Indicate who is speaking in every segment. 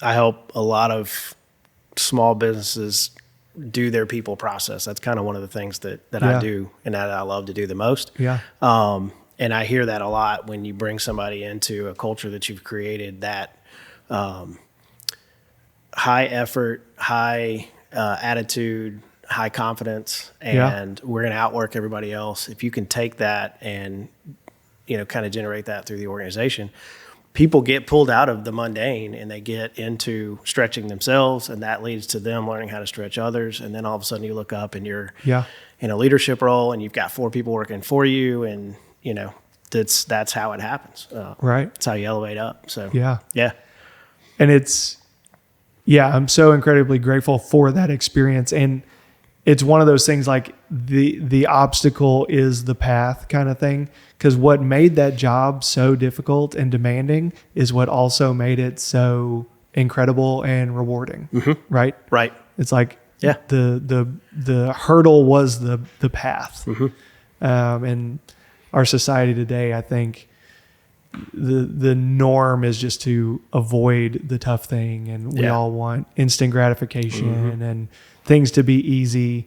Speaker 1: I help a lot of small businesses do their people process. That's kind of one of the things that I do and that I love to do the most.
Speaker 2: Yeah.
Speaker 1: And I hear that a lot when you bring somebody into a culture that you've created, that high effort, high attitude, high confidence, and we're going to outwork everybody else. If you can take that and, kind of generate that through the organization, people get pulled out of the mundane and they get into stretching themselves, and that leads to them learning how to stretch others. And then all of a sudden you look up and you're in a leadership role and you've got 4 people working for you, and that's how it happens.
Speaker 2: Right.
Speaker 1: That's how you elevate up. So
Speaker 2: yeah.
Speaker 1: And
Speaker 2: I'm so incredibly grateful for that experience. And it's one of those things like the obstacle is the path kind of thing. Because what made that job so difficult and demanding is what also made it so incredible and rewarding.
Speaker 1: Mm-hmm.
Speaker 2: Right?
Speaker 1: Right.
Speaker 2: It's like the hurdle was the path.
Speaker 1: Mm-hmm.
Speaker 2: And our society today, I think the norm is just to avoid the tough thing, and we all want instant gratification and things to be easy.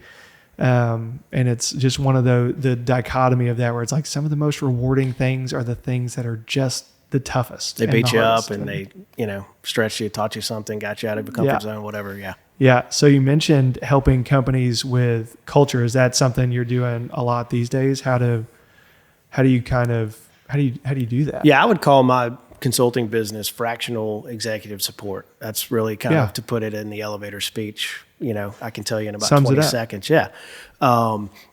Speaker 2: And it's just one of the dichotomy of that, where it's like some of the most rewarding things are the things that are just the toughest.
Speaker 1: They beat you up and they, stretched you, taught you something, got you out of the comfort zone, whatever. Yeah. Yeah.
Speaker 2: So you mentioned helping companies with culture. Is that something you're doing a lot these days? How do you do that?
Speaker 1: Yeah, I would call my consulting business fractional executive support. That's really kind of, to put it in the elevator speech, I can tell you in about 20 seconds. Yeah.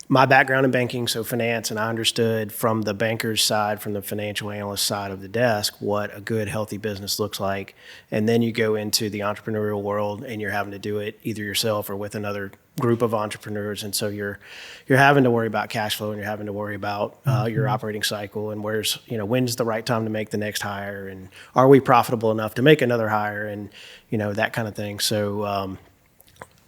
Speaker 1: My background in banking, so finance, and I understood from the banker's side, from the financial analyst side of the desk, what a good, healthy business looks like. And then you go into the entrepreneurial world and you're having to do it either yourself or with another group of entrepreneurs. And so you're having to worry about cash flow, and you're having to worry about your operating cycle, and when's the right time to make the next hire, and are we profitable enough to make another hire, and that kind of thing. So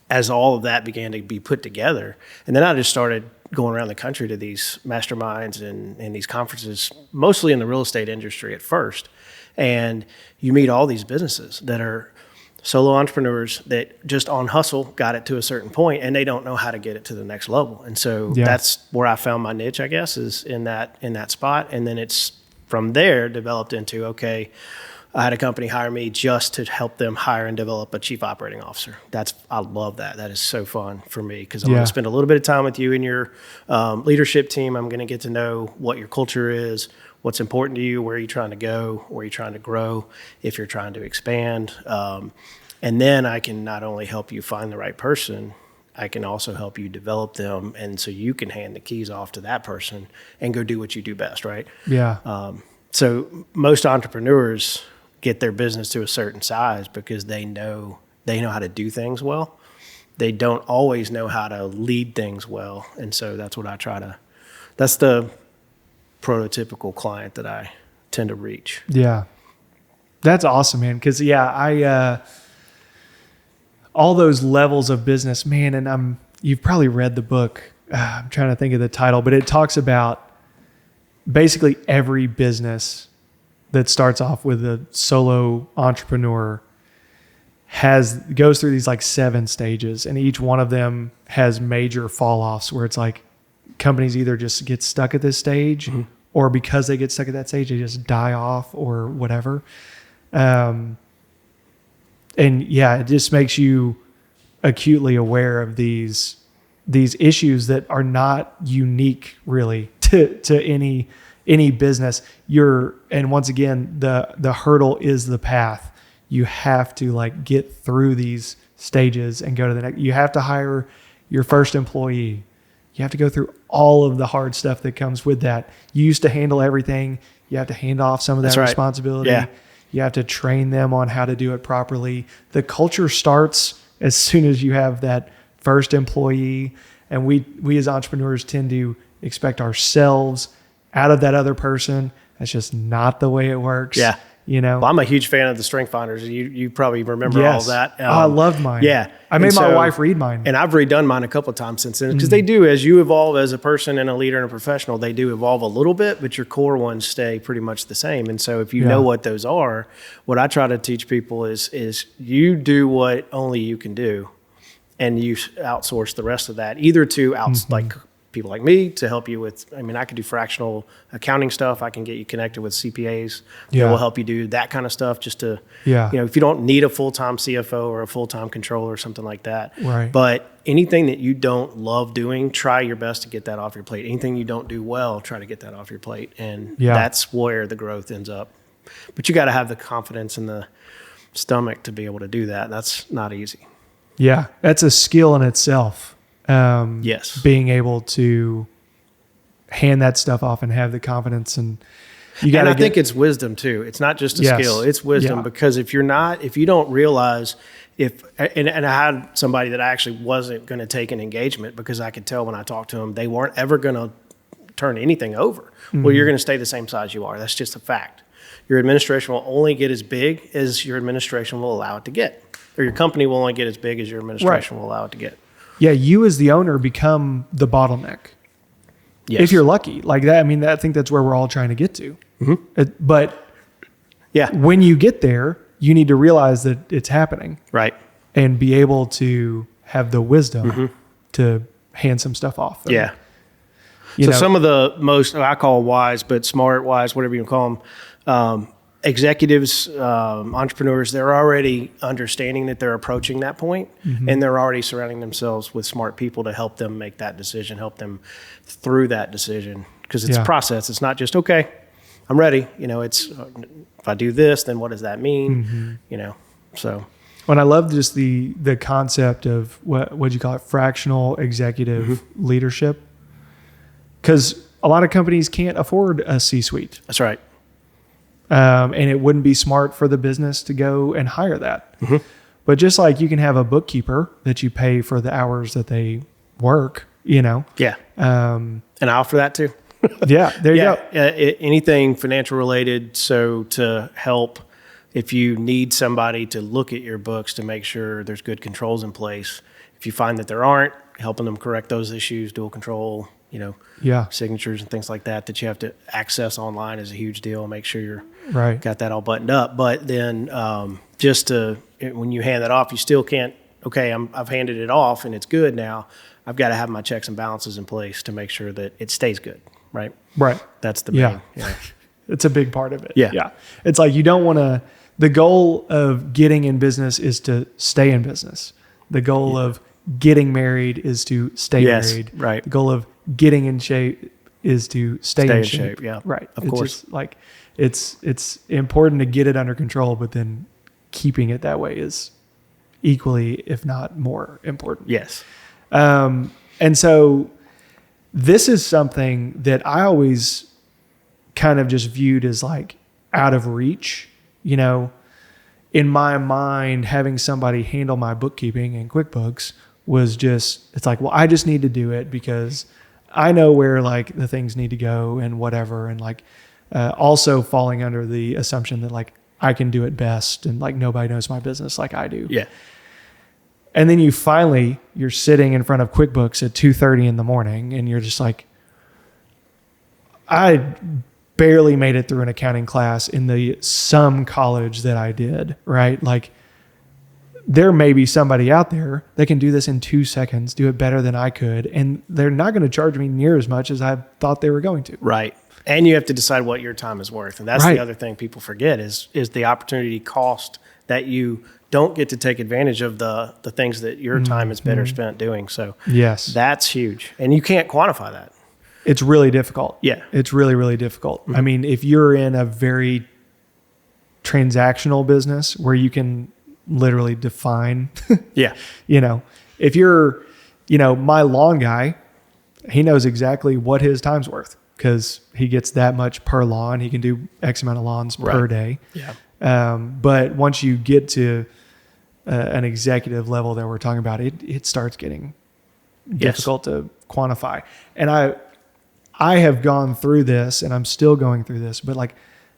Speaker 1: as all of that began to be put together, and then I just started going around the country to these masterminds and these conferences, mostly in the real estate industry at first. And you meet all these businesses that are solo entrepreneurs that just on hustle got it to a certain point, and they don't know how to get it to the next level. And so that's where I found my niche, I guess, is in that spot. And then it's from there developed into, okay, I had a company hire me just to help them hire and develop a chief operating officer. I love that. That is so fun for me, because I'm going to spend a little bit of time with you and your leadership team. I'm going to get to know what your culture is, what's important to you, where are you trying to go, where are you trying to grow, if you're trying to expand. And then I can not only help you find the right person, I can also help you develop them. And so you can hand the keys off to that person and go do what you do best, right?
Speaker 2: Yeah.
Speaker 1: So most entrepreneurs get their business to a certain size because they know how to do things well. They don't always know how to lead things well. And so that's what that's the prototypical client that I tend to reach.
Speaker 2: Yeah. That's awesome, man. Cause all those levels of business, man. And you've probably read the book. I'm trying to think of the title, but it talks about basically every business that starts off with a solo entrepreneur goes through these like 7 stages, and each one of them has major fall offs where it's like companies either just get stuck at this stage, or because they get stuck at that stage, they just die off or whatever. And it just makes you acutely aware of these issues that are not unique really to any business. And once again, the hurdle is the path. You have to like get through these stages and go to the next. You have to hire your first employee. You have to go through all of the hard stuff that comes with that. You used to handle everything. You have to hand off some of that responsibility. Yeah. You have to train them on how to do it properly. The culture starts as soon as you have that first employee. And we as entrepreneurs tend to expect ourselves out of that other person. That's just not the way it works.
Speaker 1: Yeah. Well, I'm a huge fan of the strength finders. You probably remember all of that.
Speaker 2: I loved mine.
Speaker 1: Yeah.
Speaker 2: I made my wife read mine.
Speaker 1: And I've redone mine a couple of times since then, because they do, as you evolve as a person and a leader and a professional, they do evolve a little bit, but your core ones stay pretty much the same. And so if you know what those are, what I try to teach people is you do what only you can do, and you outsource the rest of that, either to like people like me to help you with, I could do fractional accounting stuff. I can get you connected with CPAs that will help you do that kind of stuff, just to, if you don't need a full-time CFO or a full-time controller or something like that.
Speaker 2: Right.
Speaker 1: But anything that you don't love doing, try your best to get that off your plate. Anything you don't do well, try to get that off your plate. And that's where the growth ends up. But you got to have the confidence and the stomach to be able to do that. That's not easy.
Speaker 2: Yeah, that's a skill in itself.
Speaker 1: Yes.
Speaker 2: Being able to hand that stuff off and have the confidence, and you got to.
Speaker 1: I think it's wisdom too. It's not just a skill; it's wisdom. Because if you don't realize, and I had somebody that I actually wasn't going to take an engagement because I could tell when I talked to them they weren't ever going to turn anything over. Well, you're going to stay the same size you are. That's just a fact. Your administration will only get as big as your administration will allow it to get. Or your company will only get as big as your administration will allow it to get.
Speaker 2: Yeah, you as the owner become the bottleneck. Yes. If you're lucky. Like that, I think that's where we're all trying to get to. But when you get there, you need to realize that it's happening.
Speaker 1: Right.
Speaker 2: And be able to have the wisdom to hand some stuff off.
Speaker 1: And, so some of the most, I call wise, but smart, wise, whatever you call them, executives, entrepreneurs, they're already understanding that they're approaching that point, and they're already surrounding themselves with smart people to help them make that decision, help them through that decision. Because it's a process. It's not just, okay, I'm ready. It's if I do this, then what does that mean? So.
Speaker 2: When I love just the concept of what you call it, fractional executive leadership, because a lot of companies can't afford a C-suite.
Speaker 1: That's right.
Speaker 2: And it wouldn't be smart for the business to go and hire that. But just like you can have a bookkeeper that you pay for the hours that they work, Yeah.
Speaker 1: And I offer that too.
Speaker 2: There you go.
Speaker 1: Anything financial related. So to help, if you need somebody to look at your books to make sure there's good controls in place, if you find that there aren't, helping them correct those issues, dual control, signatures and things like that you have to access online is a huge deal. Make sure you're got that all buttoned up. But then when you hand that off, you still can't, I've handed it off and it's good now. I've got to have my checks and balances in place to make sure that it stays good. Right. That's the main.
Speaker 2: It's a big part of it.
Speaker 1: Yeah.
Speaker 2: It's like you don't want to, the goal of getting in business is to stay in business. The goal of getting married is to stay married.
Speaker 1: Right.
Speaker 2: The goal of getting in shape is to stay in shape.
Speaker 1: Yeah.
Speaker 2: Right.
Speaker 1: Of course.
Speaker 2: Just like it's important to get it under control, but then keeping it that way is equally, if not more important.
Speaker 1: Yes.
Speaker 2: And so this is something that I always kind of just viewed as like out of reach, in my mind, having somebody handle my bookkeeping and QuickBooks was just, it's like, well, I just need to do it because I know where like the things need to go and whatever. And like, also falling under the assumption that like I can do it best and like nobody knows my business like I do.
Speaker 1: Yeah.
Speaker 2: And then you're sitting in front of QuickBooks at 2:30 in the morning and you're just like, I barely made it through an accounting class in some college that I did, right? Like there may be somebody out there that can do this in 2 seconds, do it better than I could. And they're not going to charge me near as much as I thought they were going to.
Speaker 1: Right. And you have to decide what your time is worth. And that's the other thing people forget is the opportunity cost that you don't get to take advantage of the things that your time is better spent doing. So that's huge. And you can't quantify that.
Speaker 2: It's really difficult.
Speaker 1: Yeah.
Speaker 2: It's really, really difficult. I mean, if you're in a very transactional business where you can literally define, if you're, my lawn guy, he knows exactly what his time's worth because he gets that much per lawn. He can do X amount of lawns per day.
Speaker 1: Yeah.
Speaker 2: But once you get to an executive level that we're talking about, it starts getting difficult to quantify. And I have gone through this and I'm still going through this, but like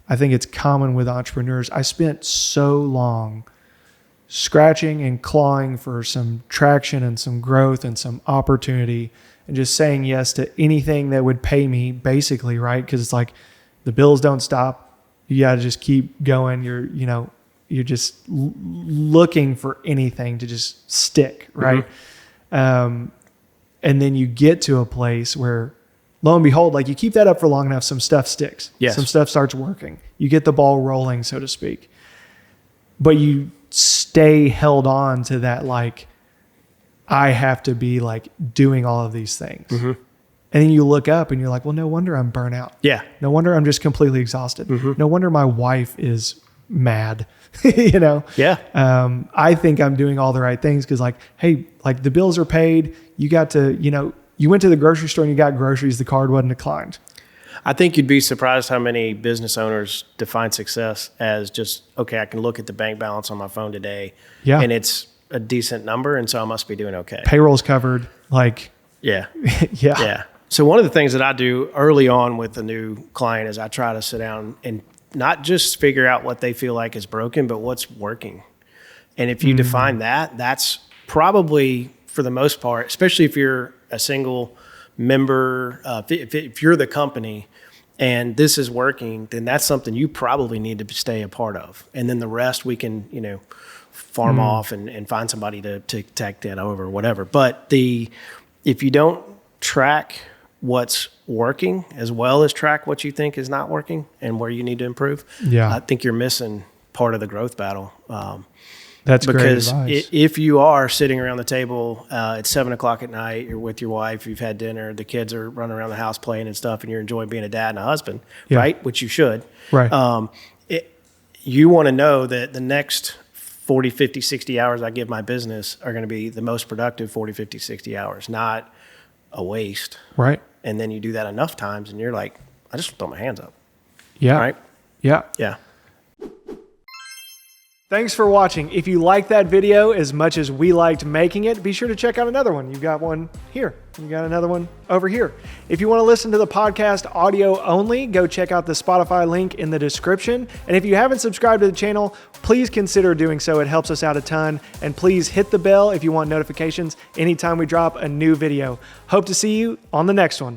Speaker 2: I think it's common with entrepreneurs. I spent so long scratching and clawing for some traction and some growth and some opportunity and just saying yes to anything that would pay me, basically, right? Because it's like the bills don't stop. You got to just keep going. You're just looking for anything to just stick, right? Mm-hmm. And then you get to a place where, lo and behold, like you keep that up for long enough, some stuff sticks.
Speaker 1: Yes.
Speaker 2: Some stuff starts working. You get the ball rolling, so to speak. But you stay held on to that, like, I have to be like doing all of these things. Mm-hmm. And then you look up and you're like, well, no wonder I'm burnt out.
Speaker 1: Yeah.
Speaker 2: No wonder I'm just completely exhausted. Mm-hmm. No wonder my wife is mad,
Speaker 1: Yeah.
Speaker 2: I think I'm doing all the right things because, like, hey, like the bills are paid. You got to, you went to the grocery store and you got groceries. The card wasn't declined.
Speaker 1: I think you'd be surprised how many business owners define success as just, okay, I can look at the bank balance on my phone today, and it's a decent number, and so I must be doing okay.
Speaker 2: Payroll's covered. Like,
Speaker 1: yeah.
Speaker 2: Yeah.
Speaker 1: Yeah. So one of the things that I do early on with a new client is I try to sit down and not just figure out what they feel like is broken, but what's working. And if you define that, that's probably, for the most part, especially if you're a single member, if you're the company and this is working, then that's something you probably need to stay a part of. And then the rest we can, farm off and find somebody to take that over or whatever. But if you don't track what's working as well as track what you think is not working and where you need to improve, I think you're missing part of the growth battle.
Speaker 2: That's great advice.
Speaker 1: Because if you are sitting around the table at 7:00 at night, you're with your wife, you've had dinner, the kids are running around the house playing and stuff, and you're enjoying being a dad and a husband, right? Which you should.
Speaker 2: Right.
Speaker 1: You want to know that the next 40, 50, 60 hours I give my business are going to be the most productive 40, 50, 60 hours, not a waste.
Speaker 2: Right.
Speaker 1: And then you do that enough times and you're like, I just throw my hands up.
Speaker 2: Yeah.
Speaker 1: Right?
Speaker 2: Yeah.
Speaker 1: Yeah.
Speaker 2: Thanks for watching. If you liked that video as much as we liked making it, be sure to check out another one. You've got one here. You got another one over here. If you want to listen to the podcast audio only, go check out the Spotify link in the description. And if you haven't subscribed to the channel, please consider doing so. It helps us out a ton. And please hit the bell if you want notifications anytime we drop a new video. Hope to see you on the next one.